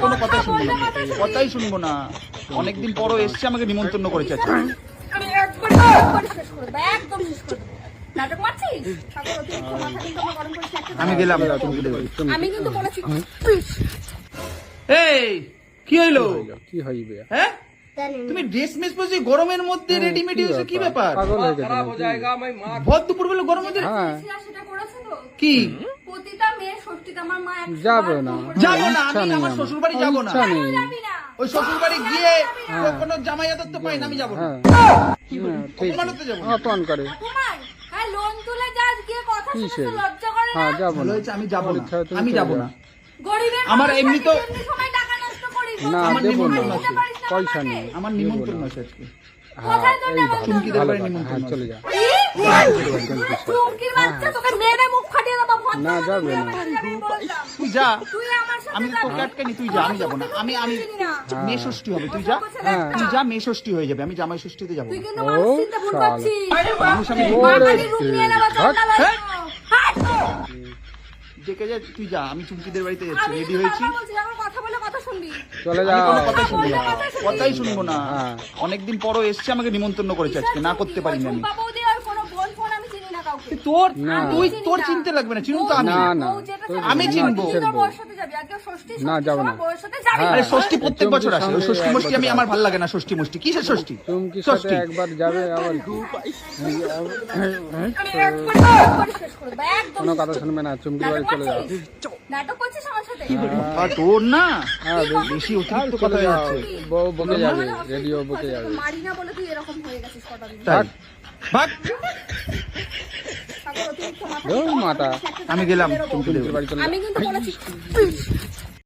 কোনো কথাই শুনবো না, কথাই শুনবো না। অনেকদিন পরও এসছে, আমাকে নিমন্ত্রণ করেছে আজকে। আমি একবার শেষ করে দেব, একদম শেষ করে দেব। নাটক মারছিস? ঠাকুর অতিরিক্ত মাথা কিন্তু আমার গরম করিস না। আমি গেলাম চুমকিদের বাড়ি। আমি কিন্তু বলেছি এই কি হইলো? কি হইবে? হ্যাঁ তুমি ড্রেস মেস পরছি গরমের মধ্যে, রেডিমেড হয়েছে, কি ব্যাপার? পাগল হয়ে গেছে। ভর দুপুর বেলা গরমের মধ্যে হ্যাঁ সেটা করেছে তো। কি? প্রতিটা মেয়ে ষষ্ঠীতে আমার মা একবার যাবে না, যাবো না, ইচ্ছা আমি নেই আমার আমার। শ্বশুর বাড়ি যাবো না। ইচ্ছা নেই। যাবি না। ওই শ্বশুর বাড়ি গিয়ে কোনো জামাই আদর তো পাই না, আমি যাবো না। হ্যাঁ ঠিক অপমানতে যাবো না। অপমান করে। তোমার হ্যাঁ লোন তুলে যা গিয়ে কথা কিসের? শুনতে লজ্জা করে না? হ্যাঁ যাবো ভালো না। হয়েছে, আমি যাবো না, পরীক্ষা তুমি আমি চলে যাবো যাও। না। গরিবের আমার মানুষ এমনি আছে, তো এমনি সময় টাকা নষ্ট করিস। না আমার দেবো না, নিমন্ত্রণ আছে। পয়সা নেই। আমার নিমন্ত্রণ আছে আজকে। হ্যাঁ এই ভালো। চুমকিদের ভালো বাড়ি কথা। নিমন্ত্রণ হ্যাঁ চলে যা। চুমকির বাচ্চা তোকে মেরে মুখ ফাটিয়ে দেবো ভদ্র না, যাবে না। তুই যা, তুই আমার সাথে আমি তো তোকে আটকাইনি, তুই যা, আমি যাবো না। আমি মে ষষ্ঠী হবে, তুই যা, হ্যাঁ। তুই যা, মে ষষ্ঠী হয়ে যাবে, আমি জামাই ষষ্ঠীতে যাবো তুই না। কিন্তু ও, মানুষ চিনতে ভুল শালা। করছিস। মানুষ আমি মা ওরে খালি রূপ নিয়ে নেওয়া হাট। চন্দা লয়। হাট। ডেকে যা, তুই যা, আমি চুমকিদের বাড়িতে যাচ্ছি, আমি রেডি কিন্তু হয়েছি। বারবার বলছি, এখন কথা বলে কথা শুনবি। চলে আমি যাও। কোনো কথাই শুনবো না, কথাই শুনবি। কথাই শুনবো না। হ্যাঁ। অনেকদিন পরও এসছে, আমাকে নিমন্ত্রণ করেছে আজকে, না করতে পারিনি আমি। ঝুম্পা বৌদি আর কোনো বোন ফোন আমি চিনি না কাউকে। তোর না। তুই চিনি তোর না। চিনতে লাগবে না, চিনুন তো আমি। না, না। বউ যেটা তোর- চায়, আমি তুই চিনবো। তোর বউয়ের সাথে যাবি। আজকে ষষ্ঠী, না, ষষ্ঠী যাবো সময় না। বউয়ের সাথে যাবি। হ্যাঁ। আরে ষষ্ঠী প্রত্যেক চুমকির বছর আসে, ওই সঙ্গে ষষ্ঠী এক মষ্টি আমি বছর আমার ভাল লাগে না। ষষ্ঠী মষ্টি কিসের ষষ্ঠী? চুমকির সাথে ষষ্ঠী। একবার যাবে আবার আমি একবার শেষ করে দেব, একদম কোনো শেষ কথা করে শুনবে না। চুমকির দেব। বাড়ি চলে যাও। নাটক করছিস আমার সাথে? আর তোর না হ্যাঁ বেশি অতিরিক্ত চলে কথা হয়ে যাও। যাচ্ছে। বউ বকে যাবে, আমার অসুস্থ রেডিও বকে তোকে যাবে। মারি না বলে তুই এরকম হয়ে গেছিস কটা দিন। তাই ভাগ, ঠাকুর অতিরিক্ত মাথা ধুর মাথা। আমি গেলাম বেরোবো। চুমকিদের চুমকির বাড়ি। বাড়ি চলে যাও। আমি কিন্তু বলেছি